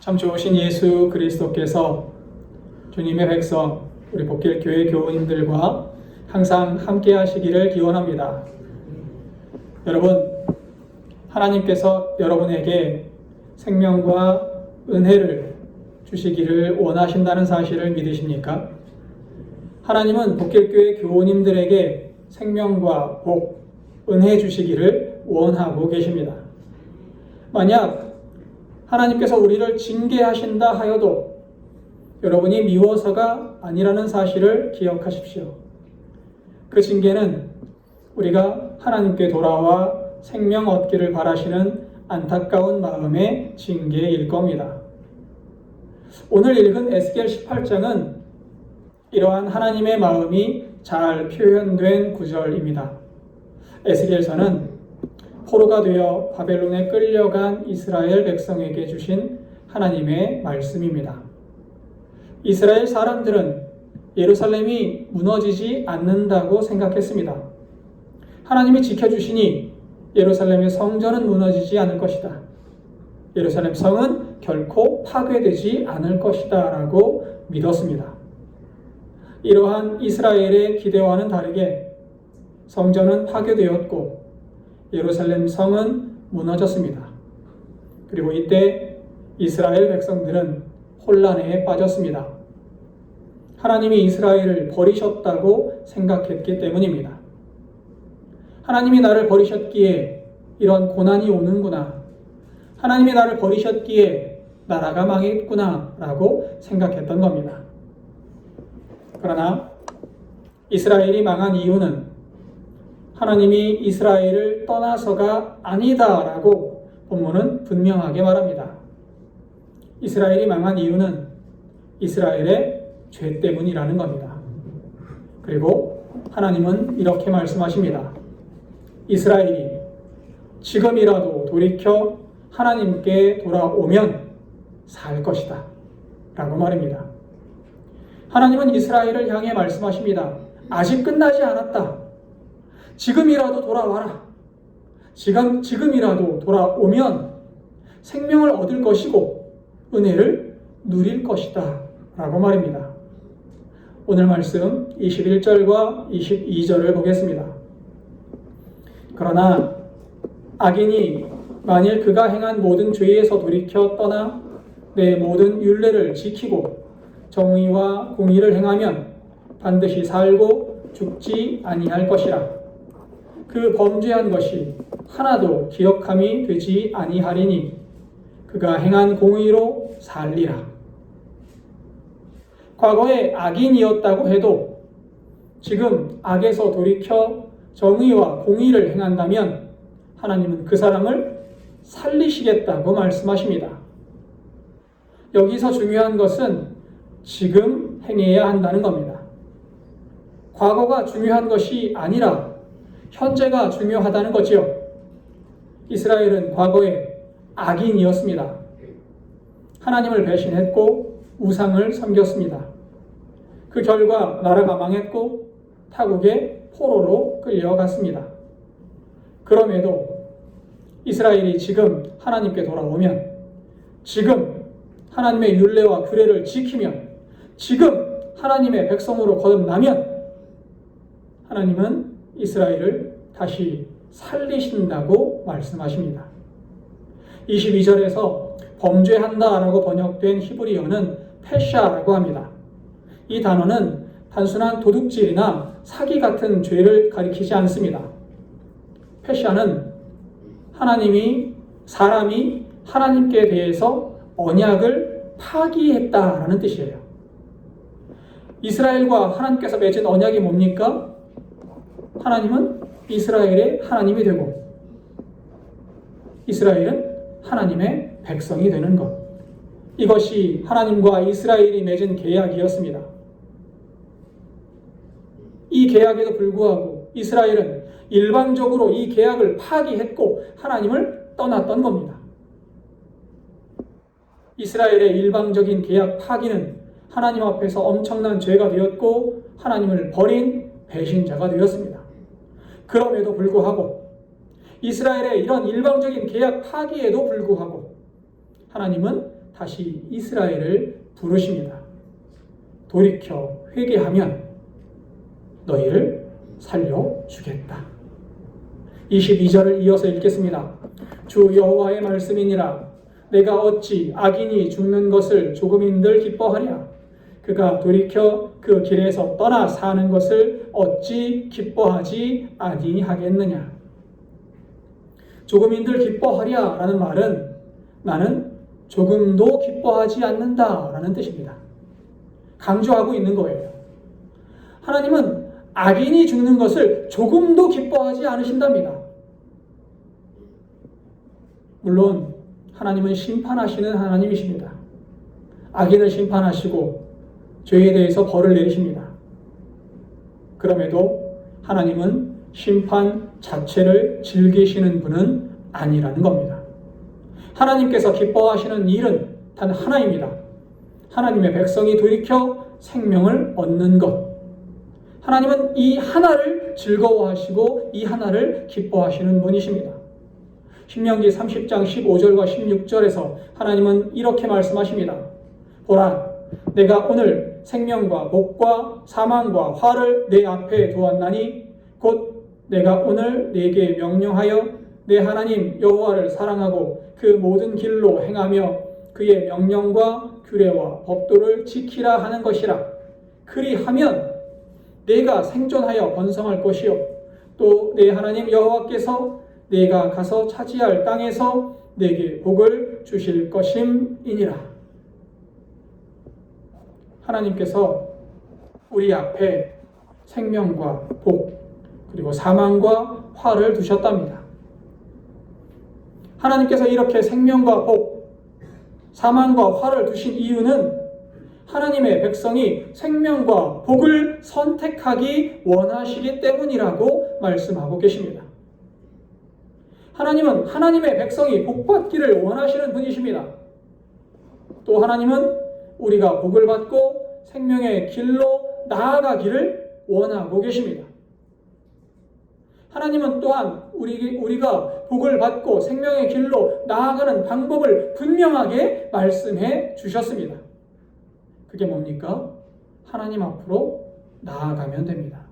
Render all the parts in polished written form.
참 좋으신 예수 그리스도께서 주님의 백성, 우리 복길교회 교우님들과 항상 함께 하시기를 기원합니다. 여러분, 하나님께서 여러분에게 생명과 은혜를 주시기를 원하신다는 사실을 믿으십니까? 하나님은 복길교회 교우님들에게 생명과 복, 은혜 주시기를 원하고 계십니다. 만약 하나님께서 우리를 징계하신다 하여도 여러분이 미워서가 아니라는 사실을 기억하십시오. 그 징계는 우리가 하나님께 돌아와 생명 얻기를 바라시는 안타까운 마음의 징계일 겁니다. 오늘 읽은 에스겔 18장은 이러한 하나님의 마음이 잘 표현된 구절입니다. 에스겔서는 포로가 되어 바벨론에 끌려간 이스라엘 백성에게 주신 하나님의 말씀입니다. 이스라엘 사람들은 예루살렘이 무너지지 않는다고 생각했습니다. 하나님이 지켜주시니 예루살렘의 성전은 무너지지 않을 것이다. 예루살렘 성은 결코 파괴되지 않을 것이다 라고 믿었습니다. 이러한 이스라엘의 기대와는 다르게 성전은 파괴되었고 예루살렘 성은 무너졌습니다. 그리고 이때 이스라엘 백성들은 혼란에 빠졌습니다. 하나님이 이스라엘을 버리셨다고 생각했기 때문입니다. 하나님이 나를 버리셨기에 이런 고난이 오는구나. 하나님이 나를 버리셨기에 나라가 망했구나 라고 생각했던 겁니다. 그러나 이스라엘이 망한 이유는 하나님이 이스라엘을 떠나서가 아니다라고 본문은 분명하게 말합니다. 이스라엘이 망한 이유는 이스라엘의 죄 때문이라는 겁니다. 그리고 하나님은 이렇게 말씀하십니다. 이스라엘이 지금이라도 돌이켜 하나님께 돌아오면 살 것이다 라고 말합니다. 하나님은 이스라엘을 향해 말씀하십니다. 아직 끝나지 않았다. 지금이라도 돌아와라. 지금이라도 돌아오면 생명을 얻을 것이고 은혜를 누릴 것이다 라고 말입니다. 오늘 말씀 21절과 22절을 보겠습니다. 그러나 악인이 만일 그가 행한 모든 죄에서 돌이켜 떠나 내 모든 율례를 지키고 정의와 공의를 행하면 반드시 살고 죽지 아니할 것이라. 그 범죄한 것이 하나도 기억함이 되지 아니하리니 그가 행한 공의로 살리라. 과거에 악인이었다고 해도 지금 악에서 돌이켜 정의와 공의를 행한다면 하나님은 그 사람을 살리시겠다고 말씀하십니다. 여기서 중요한 것은 지금 행해야 한다는 겁니다. 과거가 중요한 것이 아니라 현재가 중요하다는 거지요. 이스라엘은 과거에 악인이었습니다. 하나님을 배신했고 우상을 섬겼습니다. 그 결과 나라가 망했고 타국의 포로로 끌려갔습니다. 그럼에도 이스라엘이 지금 하나님께 돌아오면, 지금 하나님의 율례와 규례를 지키면, 지금 하나님의 백성으로 거듭나면 하나님은 이스라엘을 다시 살리신다고 말씀하십니다. 22절에서 범죄한다라고 번역된 히브리어는 페샤라고 합니다. 이 단어는 단순한 도둑질이나 사기 같은 죄를 가리키지 않습니다. 페샤는 사람이 하나님께 대해서 언약을 파기했다라는 뜻이에요. 이스라엘과 하나님께서 맺은 언약이 뭡니까? 하나님은 이스라엘의 하나님이 되고 이스라엘은 하나님의 백성이 되는 것. 이것이 하나님과 이스라엘이 맺은 계약이었습니다. 이 계약에도 불구하고 이스라엘은 일방적으로 이 계약을 파기했고 하나님을 떠났던 겁니다. 이스라엘의 일방적인 계약 파기는 하나님 앞에서 엄청난 죄가 되었고 하나님을 버린 배신자가 되었습니다. 그럼에도 불구하고 이스라엘의 이런 일방적인 계약 파기에도 불구하고 하나님은 다시 이스라엘을 부르십니다. 돌이켜 회개하면 너희를 살려주겠다. 22절을 이어서 읽겠습니다. 주 여호와의 말씀이니라. 내가 어찌 악인이 죽는 것을 조금인들 기뻐하랴. 그가 돌이켜 그 길에서 떠나 사는 것을 어찌 기뻐하지 아니하겠느냐. 조금인들 기뻐하랴 라는 말은 나는 조금도 기뻐하지 않는다 라는 뜻입니다. 강조하고 있는 거예요. 하나님은 악인이 죽는 것을 조금도 기뻐하지 않으신답니다. 물론 하나님은 심판하시는 하나님이십니다. 악인을 심판하시고 죄에 대해서 벌을 내리십니다. 그럼에도 하나님은 심판 자체를 즐기시는 분은 아니라는 겁니다. 하나님께서 기뻐하시는 일은 단 하나입니다. 하나님의 백성이 돌이켜 생명을 얻는 것. 하나님은 이 하나를 즐거워하시고 이 하나를 기뻐하시는 분이십니다. 신명기 30장 15절과 16절에서 하나님은 이렇게 말씀하십니다. 보라, 내가 오늘 생명과 복과 사망과 화를 내 앞에 두었나니 곧 내가 오늘 네게 명령하여 내 하나님 여호와를 사랑하고 그 모든 길로 행하며 그의 명령과 규례와 법도를 지키라 하는 것이라. 그리하면 내가 생존하여 번성할 것이요 또 내 하나님 여호와께서 내가 가서 차지할 땅에서 내게 복을 주실 것임이니라. 하나님께서 우리 앞에 생명과 복 그리고 사망과 화를 두셨답니다. 하나님께서 이렇게 생명과 복, 사망과 화를 두신 이유는 하나님의 백성이 생명과 복을 선택하기 원하시기 때문이라고 말씀하고 계십니다. 하나님은 하나님의 백성이 복받기를 원하시는 분이십니다. 또 하나님은 우리가 복을 받고 생명의 길로 나아가기를 원하고 계십니다. 하나님은 또한 우리가 복을 받고 생명의 길로 나아가는 방법을 분명하게 말씀해 주셨습니다. 그게 뭡니까? 하나님 앞으로 나아가면 됩니다.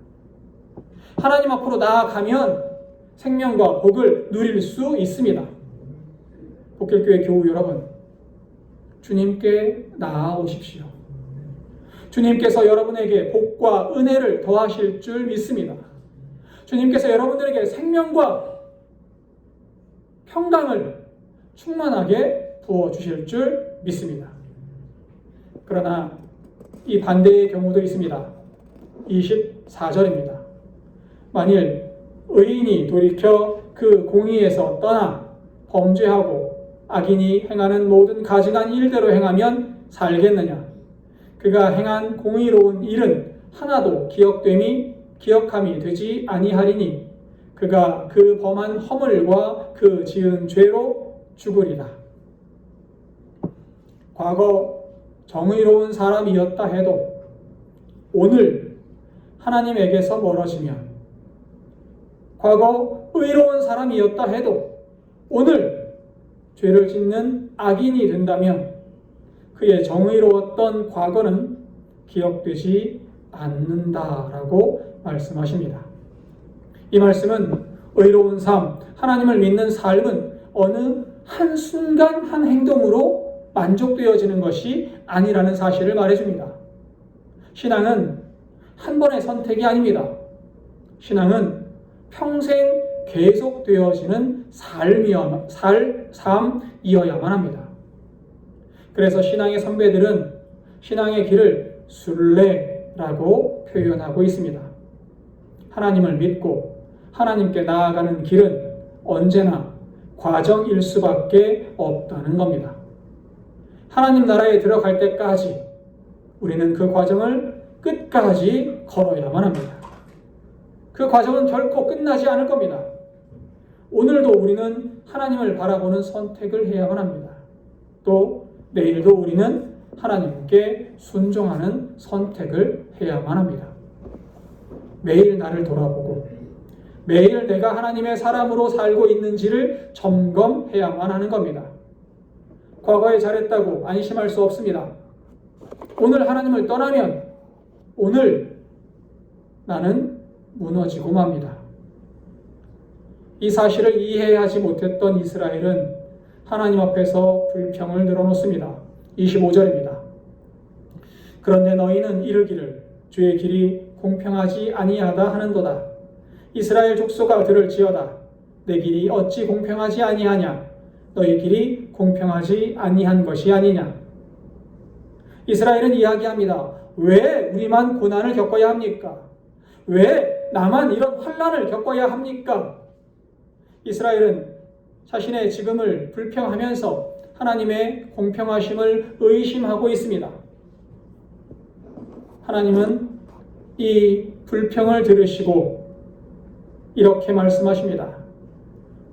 하나님 앞으로 나아가면 생명과 복을 누릴 수 있습니다. 복길교회 교우 여러분, 주님께 나아오십시오. 주님께서 여러분에게 복과 은혜를 더하실 줄 믿습니다. 주님께서 여러분들에게 생명과 평강을 충만하게 부어주실 줄 믿습니다. 그러나 이 반대의 경우도 있습니다. 24절입니다. 만일 의인이 돌이켜 그 공의에서 떠나 범죄하고 악인이 행하는 모든 가증한 일대로 행하면 살겠느냐. 그가 행한 공의로운 일은 하나도 기억함이 되지 아니하리니 그가 그 범한 허물과 그 지은 죄로 죽으리라. 과거 정의로운 사람이었다 해도 오늘 하나님에게서 멀어지면, 과거 의로운 사람이었다 해도 오늘 죄를 짓는 악인이 된다면 그의 정의로웠던 과거는 기억되지 않는다라고 말씀하십니다. 이 말씀은 의로운 삶, 하나님을 믿는 삶은 어느 한순간 한 행동으로 만족되어지는 것이 아니라는 사실을 말해줍니다. 신앙은 한 번의 선택이 아닙니다. 신앙은 평생 계속되어지는 삶이어야만 합니다. 그래서 신앙의 선배들은 신앙의 길을 순례라고 표현하고 있습니다. 하나님을 믿고 하나님께 나아가는 길은 언제나 과정일 수밖에 없다는 겁니다. 하나님 나라에 들어갈 때까지 우리는 그 과정을 끝까지 걸어야만 합니다. 그 과정은 결코 끝나지 않을 겁니다. 오늘도 우리는 하나님을 바라보는 선택을 해야만 합니다. 또 내일도 우리는 하나님께 순종하는 선택을 해야만 합니다. 매일 나를 돌아보고 매일 내가 하나님의 사람으로 살고 있는지를 점검해야만 하는 겁니다. 과거에 잘했다고 안심할 수 없습니다. 오늘 하나님을 떠나면 오늘 나는 무너지고 맙니다. 이 사실을 이해하지 못했던 이스라엘은 하나님 앞에서 불평을 늘어놓습니다. 25절입니다. 그런데 너희는 이르기를 주의 길이 공평하지 아니하다 하는도다. 이스라엘 족속아 들을지어다. 내 길이 어찌 공평하지 아니하냐? 너희 길이 공평하지 아니한 것이 아니냐? 이스라엘은 이야기합니다. 왜 우리만 고난을 겪어야 합니까? 왜 나만 이런 환난을 겪어야 합니까? 이스라엘은 자신의 지금을 불평하면서 하나님의 공평하심을 의심하고 있습니다. 하나님은 이 불평을 들으시고 이렇게 말씀하십니다.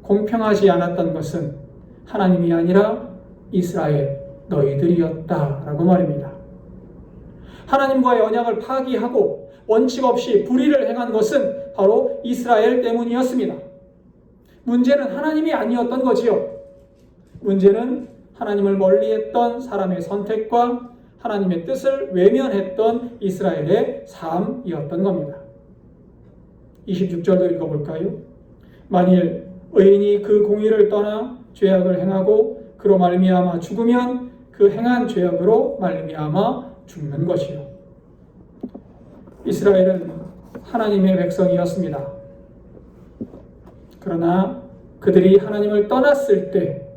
공평하지 않았던 것은 하나님이 아니라 이스라엘 너희들이었다라고 말입니다. 하나님과의 언약을 파기하고 원칙 없이 불의를 행한 것은 바로 이스라엘 때문이었습니다. 문제는 하나님이 아니었던 거지요. 문제는 하나님을 멀리했던 사람의 선택과 하나님의 뜻을 외면했던 이스라엘의 삶이었던 겁니다. 26절도 읽어볼까요? 만일 의인이 그 공의를 떠나 죄악을 행하고 그로 말미암아 죽으면 그 행한 죄악으로 말미암아 죽는 것이요. 이스라엘은 하나님의 백성이었습니다. 그러나 그들이 하나님을 떠났을 때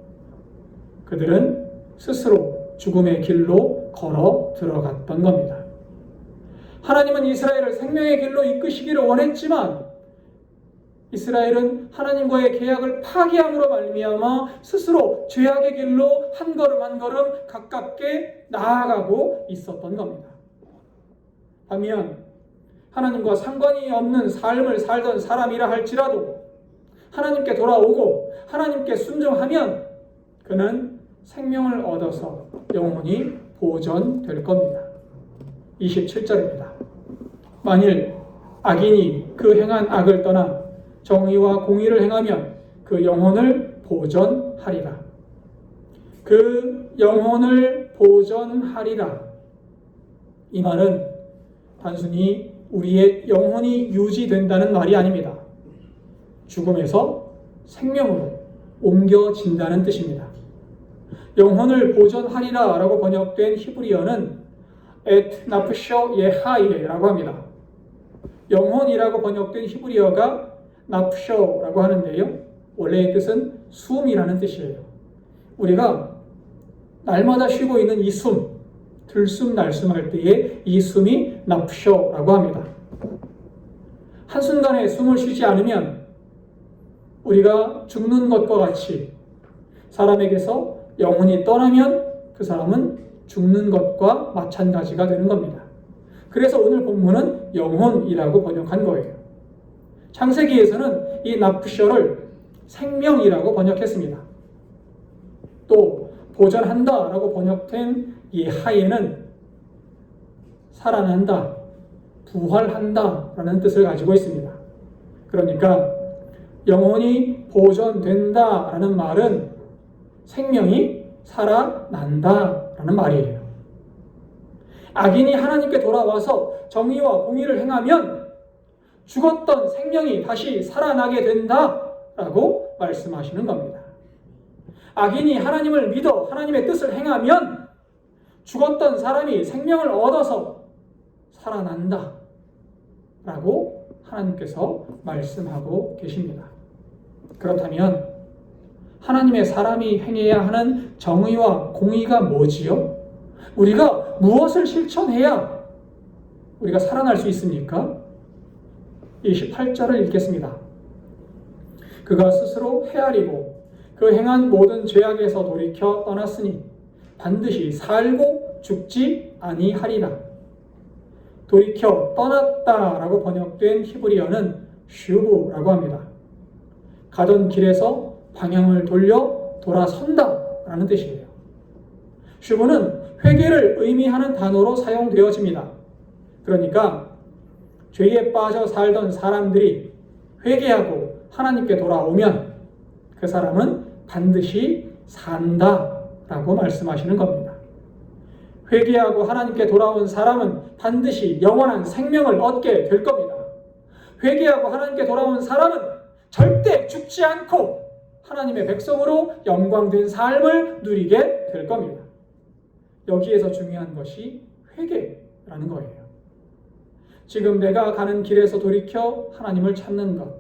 그들은 스스로 죽음의 길로 걸어 들어갔던 겁니다. 하나님은 이스라엘을 생명의 길로 이끄시기를 원했지만 이스라엘은 하나님과의 계약을 파기함으로 말미암아 스스로 죄악의 길로 한 걸음 한 걸음 가깝게 나아가고 있었던 겁니다. 반면 하나님과 상관이 없는 삶을 살던 사람이라 할지라도 하나님께 돌아오고 하나님께 순종하면 그는 생명을 얻어서 영원히 보존될 겁니다. 27절입니다. 만일 악인이 그 행한 악을 떠나 정의와 공의를 행하면 그 영혼을 보존하리라. 그 영혼을 보존하리라. 이 말은 단순히 우리의 영혼이 유지된다는 말이 아닙니다. 죽음에서 생명으로 옮겨진다는 뜻입니다. 영혼을 보존하리라 라고 번역된 히브리어는 et nafsho yeha이라고 합니다. 영혼이라고 번역된 히브리어가 nafsho라고 하는데요. 원래의 뜻은 숨이라는 뜻이에요. 우리가 날마다 쉬고 있는 이 숨, 들숨 날숨 할 때의 이 숨이 nafsho라고 합니다. 한순간에 숨을 쉬지 않으면 우리가 죽는 것과 같이 사람에게서 영혼이 떠나면 그 사람은 죽는 것과 마찬가지가 되는 겁니다. 그래서 오늘 본문은 영혼이라고 번역한 거예요. 창세기에서는 이 나프셔를 생명이라고 번역했습니다. 또 보존한다라고 번역된 이 하예는 살아난다, 부활한다라는 뜻을 가지고 있습니다. 그러니까 영혼이 보존된다라는 말은 생명이 살아난다라는 말이에요. 악인이 하나님께 돌아와서 정의와 공의를 행하면 죽었던 생명이 다시 살아나게 된다라고 말씀하시는 겁니다. 악인이 하나님을 믿어 하나님의 뜻을 행하면 죽었던 사람이 생명을 얻어서 살아난다라고 하나님께서 말씀하고 계십니다. 그렇다면 하나님의 사람이 행해야 하는 정의와 공의가 뭐지요? 우리가 무엇을 실천해야 우리가 살아날 수 있습니까? 28절을 읽겠습니다. 그가 스스로 헤아리고 그 행한 모든 죄악에서 돌이켜 떠났으니 반드시 살고 죽지 아니하리라. 돌이켜 떠났다라고 번역된 히브리어는 슈브라고 합니다. 가던 길에서 방향을 돌려 돌아선다라는 뜻이에요. 슈브는 회개를 의미하는 단어로 사용되어집니다. 그러니까 죄에 빠져 살던 사람들이 회개하고 하나님께 돌아오면 그 사람은 반드시 산다라는 라고 말씀하시는 겁니다. 회개하고 하나님께 돌아온 사람은 반드시 영원한 생명을 얻게 될 겁니다. 회개하고 하나님께 돌아온 사람은 절대 죽지 않고 하나님의 백성으로 영광된 삶을 누리게 될 겁니다. 여기에서 중요한 것이 회개라는 거예요. 지금 내가 가는 길에서 돌이켜 하나님을 찾는 것,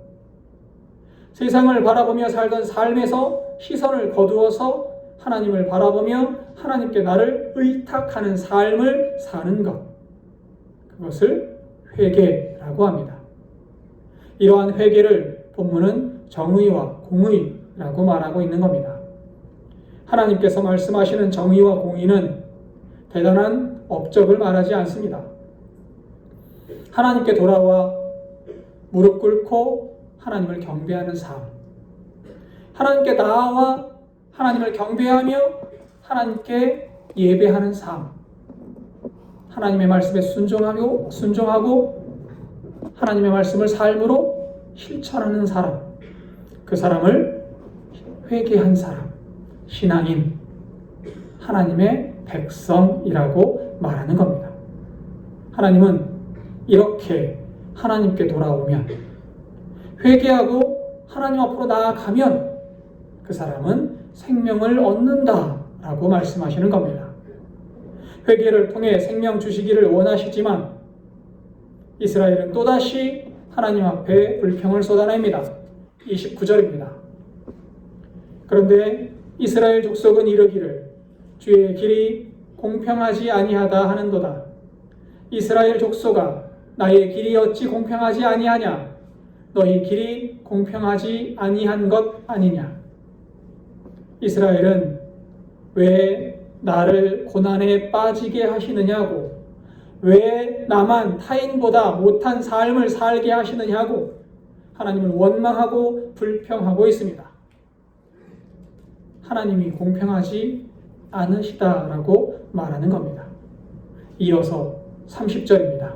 세상을 바라보며 살던 삶에서 시선을 거두어서 하나님을 바라보며 하나님께 나를 의탁하는 삶을 사는 것, 그것을 회개라고 합니다. 이러한 회개를 본문은 정의와 공의라고 말하고 있는 겁니다. 하나님께서 말씀하시는 정의와 공의는 대단한 업적을 말하지 않습니다. 하나님께 돌아와 무릎 꿇고 하나님을 경배하는 삶, 하나님께 나아와 하나님을 경배하며 하나님께 예배하는 삶, 하나님의 말씀에 순종하고 하나님의 말씀을 삶으로 실천하는 사람, 그 사람을 회개한 사람, 신앙인, 하나님의 백성이라고 말하는 겁니다. 하나님은 이렇게 하나님께 돌아오면, 회개하고 하나님 앞으로 나아가면 그 사람은 생명을 얻는다라고 말씀하시는 겁니다. 회개를 통해 생명 주시기를 원하시지만 이스라엘은 또다시 하나님 앞에 불평을 쏟아냅니다. 29절입니다. 그런데 이스라엘 족속은 이르기를 주의 길이 공평하지 아니하다 하는도다. 이스라엘 족속아, 나의 길이 어찌 공평하지 아니하냐? 너희 길이 공평하지 아니한 것 아니냐? 이스라엘은 왜 나를 고난에 빠지게 하시느냐고, 왜 나만 타인보다 못한 삶을 살게 하시느냐고 하나님을 원망하고 불평하고 있습니다. 하나님이 공평하지 않으시다라고 말하는 겁니다. 이어서 30절입니다.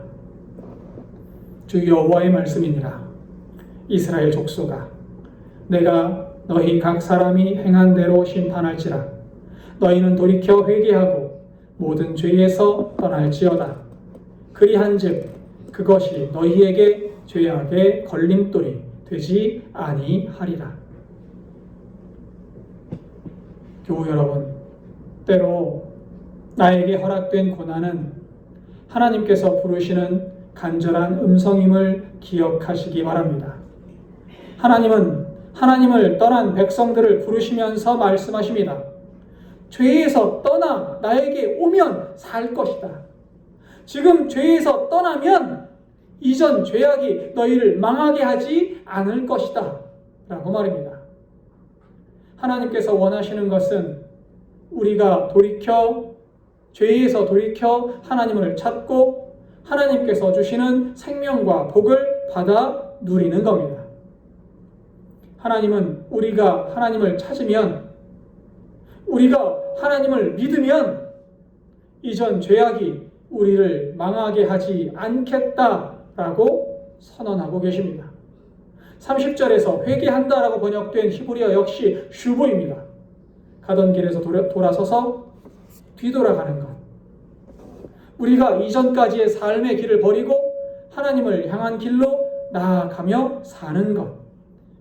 주 여호와의 말씀이니라. 이스라엘 족속아, 내가 너희 각 사람이 행한 대로 심판할지라. 너희는 돌이켜 회개하고 모든 죄에서 떠날지어다. 그리한즉 그것이 너희에게 죄악의 걸림돌이 되지 아니하리라. 교우 여러분, 때로 나에게 허락된 고난은 하나님께서 부르시는 간절한 음성임을 기억하시기 바랍니다. 하나님은 하나님을 떠난 백성들을 부르시면서 말씀하십니다. 죄에서 떠나 나에게 오면 살 것이다. 지금 죄에서 떠나면 이전 죄악이 너희를 망하게 하지 않을 것이다 라고 말입니다. 하나님께서 원하시는 것은 우리가 죄에서 돌이켜 하나님을 찾고 하나님께서 주시는 생명과 복을 받아 누리는 겁니다. 하나님은 우리가 하나님을 찾으면, 우리가 하나님을 믿으면 이전 죄악이 우리를 망하게 하지 않겠다라고 선언하고 계십니다. 30절에서 회개한다라고 번역된 히브리어 역시 슈보입니다. 가던 길에서 돌아서서 뒤돌아가는 것. 우리가 이전까지의 삶의 길을 버리고 하나님을 향한 길로 나아가며 사는 것.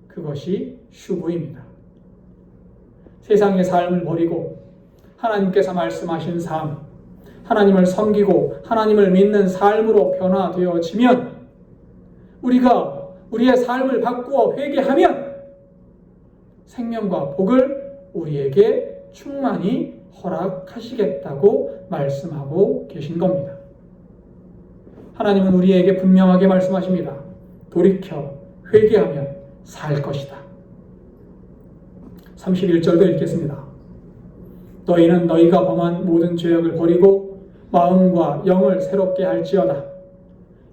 그것이 슈보입니다. 세상의 삶을 버리고 하나님께서 말씀하신 삶, 하나님을 섬기고 하나님을 믿는 삶으로 변화되어지면, 우리가 우리의 삶을 바꾸어 회개하면 생명과 복을 우리에게 충만히 허락하시겠다고 말씀하고 계신 겁니다. 하나님은 우리에게 분명하게 말씀하십니다. 돌이켜 회개하면 살 것이다. 31절도 읽겠습니다. 너희는 너희가 범한 모든 죄악을 버리고 마음과 영을 새롭게 할지어다.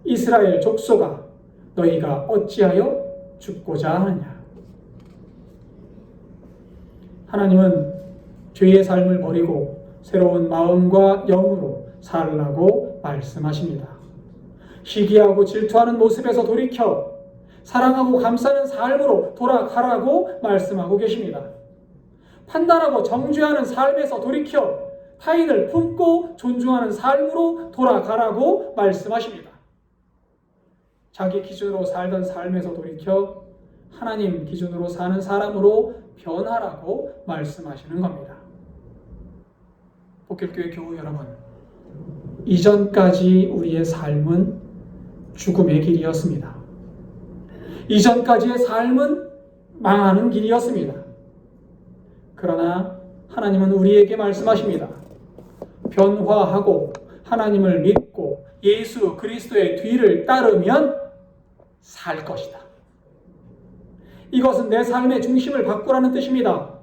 이스라엘 족속아, 너희가 어찌하여 죽고자 하느냐. 하나님은 죄의 삶을 버리고 새로운 마음과 영으로 살라고 말씀하십니다. 시기하고 질투하는 모습에서 돌이켜 사랑하고 감싸는 삶으로 돌아가라고 말씀하고 계십니다. 판단하고 정죄하는 삶에서 돌이켜 타인을 품고 존중하는 삶으로 돌아가라고 말씀하십니다. 자기 기준으로 살던 삶에서 돌이켜 하나님 기준으로 사는 사람으로 변하라고 말씀하시는 겁니다. 복길교회 교우 여러분, 이전까지 우리의 삶은 죽음의 길이었습니다. 이전까지의 삶은 망하는 길이었습니다. 그러나 하나님은 우리에게 말씀하십니다. 변화하고 하나님을 믿고 예수 그리스도의 뒤를 따르면 살 것이다. 이것은 내 삶의 중심을 바꾸라는 뜻입니다.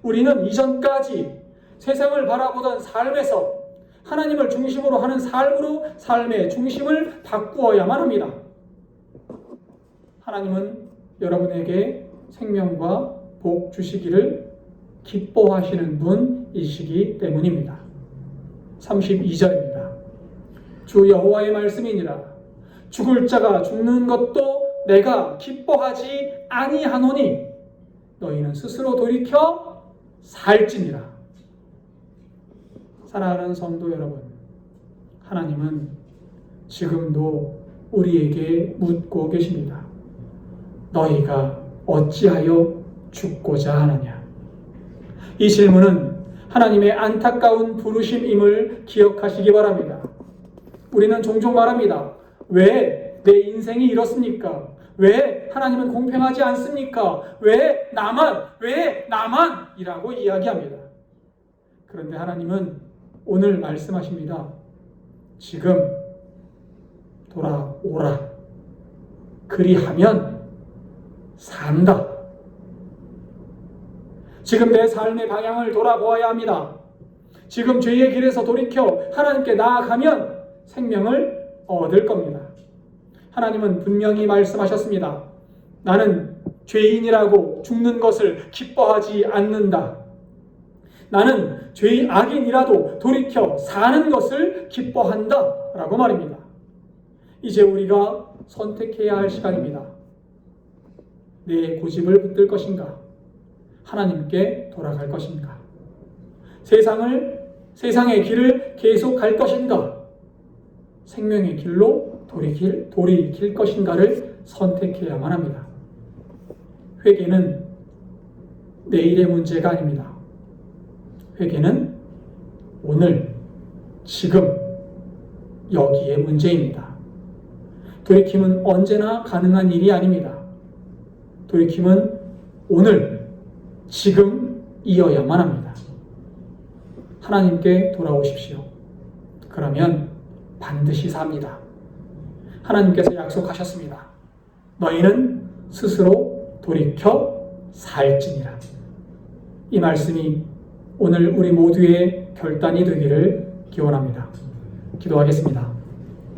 우리는 이전까지 세상을 바라보던 삶에서 하나님을 중심으로 하는 삶으로 삶의 중심을 바꾸어야만 합니다. 하나님은 여러분에게 생명과 복 주시기를 기뻐하시는 분이시기 때문입니다. 32절입니다. 주 여호와의 말씀이니라. 죽을 자가 죽는 것도 내가 기뻐하지 아니하노니 너희는 스스로 돌이켜 살지니라. 사랑하는 성도 여러분, 하나님은 지금도 우리에게 묻고 계십니다. 너희가 어찌하여 죽고자 하느냐? 이 질문은 하나님의 안타까운 부르심임을 기억하시기 바랍니다. 우리는 종종 말합니다. 왜 내 인생이 이렇습니까? 왜 하나님은 공평하지 않습니까? 왜 나만 이라고 이야기합니다. 그런데 하나님은 오늘 말씀하십니다. 지금 돌아오라. 그리하면 산다. 지금 내 삶의 방향을 돌아보아야 합니다. 지금 죄의 길에서 돌이켜 하나님께 나아가면 생명을 얻을 겁니다. 하나님은 분명히 말씀하셨습니다. 나는 죄인이라고 죽는 것을 기뻐하지 않는다. 나는 악인이라도 돌이켜 사는 것을 기뻐한다 라고 말입니다. 이제 우리가 선택해야 할 시간입니다. 내 고집을 붙들 것인가? 하나님께 돌아갈 것인가? 세상의 길을 계속 갈 것인가? 생명의 길로 돌이킬 것인가를 선택해야만 합니다. 회개는 내일의 문제가 아닙니다. 회개는 오늘, 지금, 여기의 문제입니다. 돌이킴은 언제나 가능한 일이 아닙니다. 돌이킴은 오늘, 지금이어야만 합니다. 하나님께 돌아오십시오. 그러면 반드시 삽니다. 하나님께서 약속하셨습니다. 너희는 스스로 돌이켜 살지니라. 이 말씀이 오늘 우리 모두의 결단이 되기를 기원합니다. 기도하겠습니다.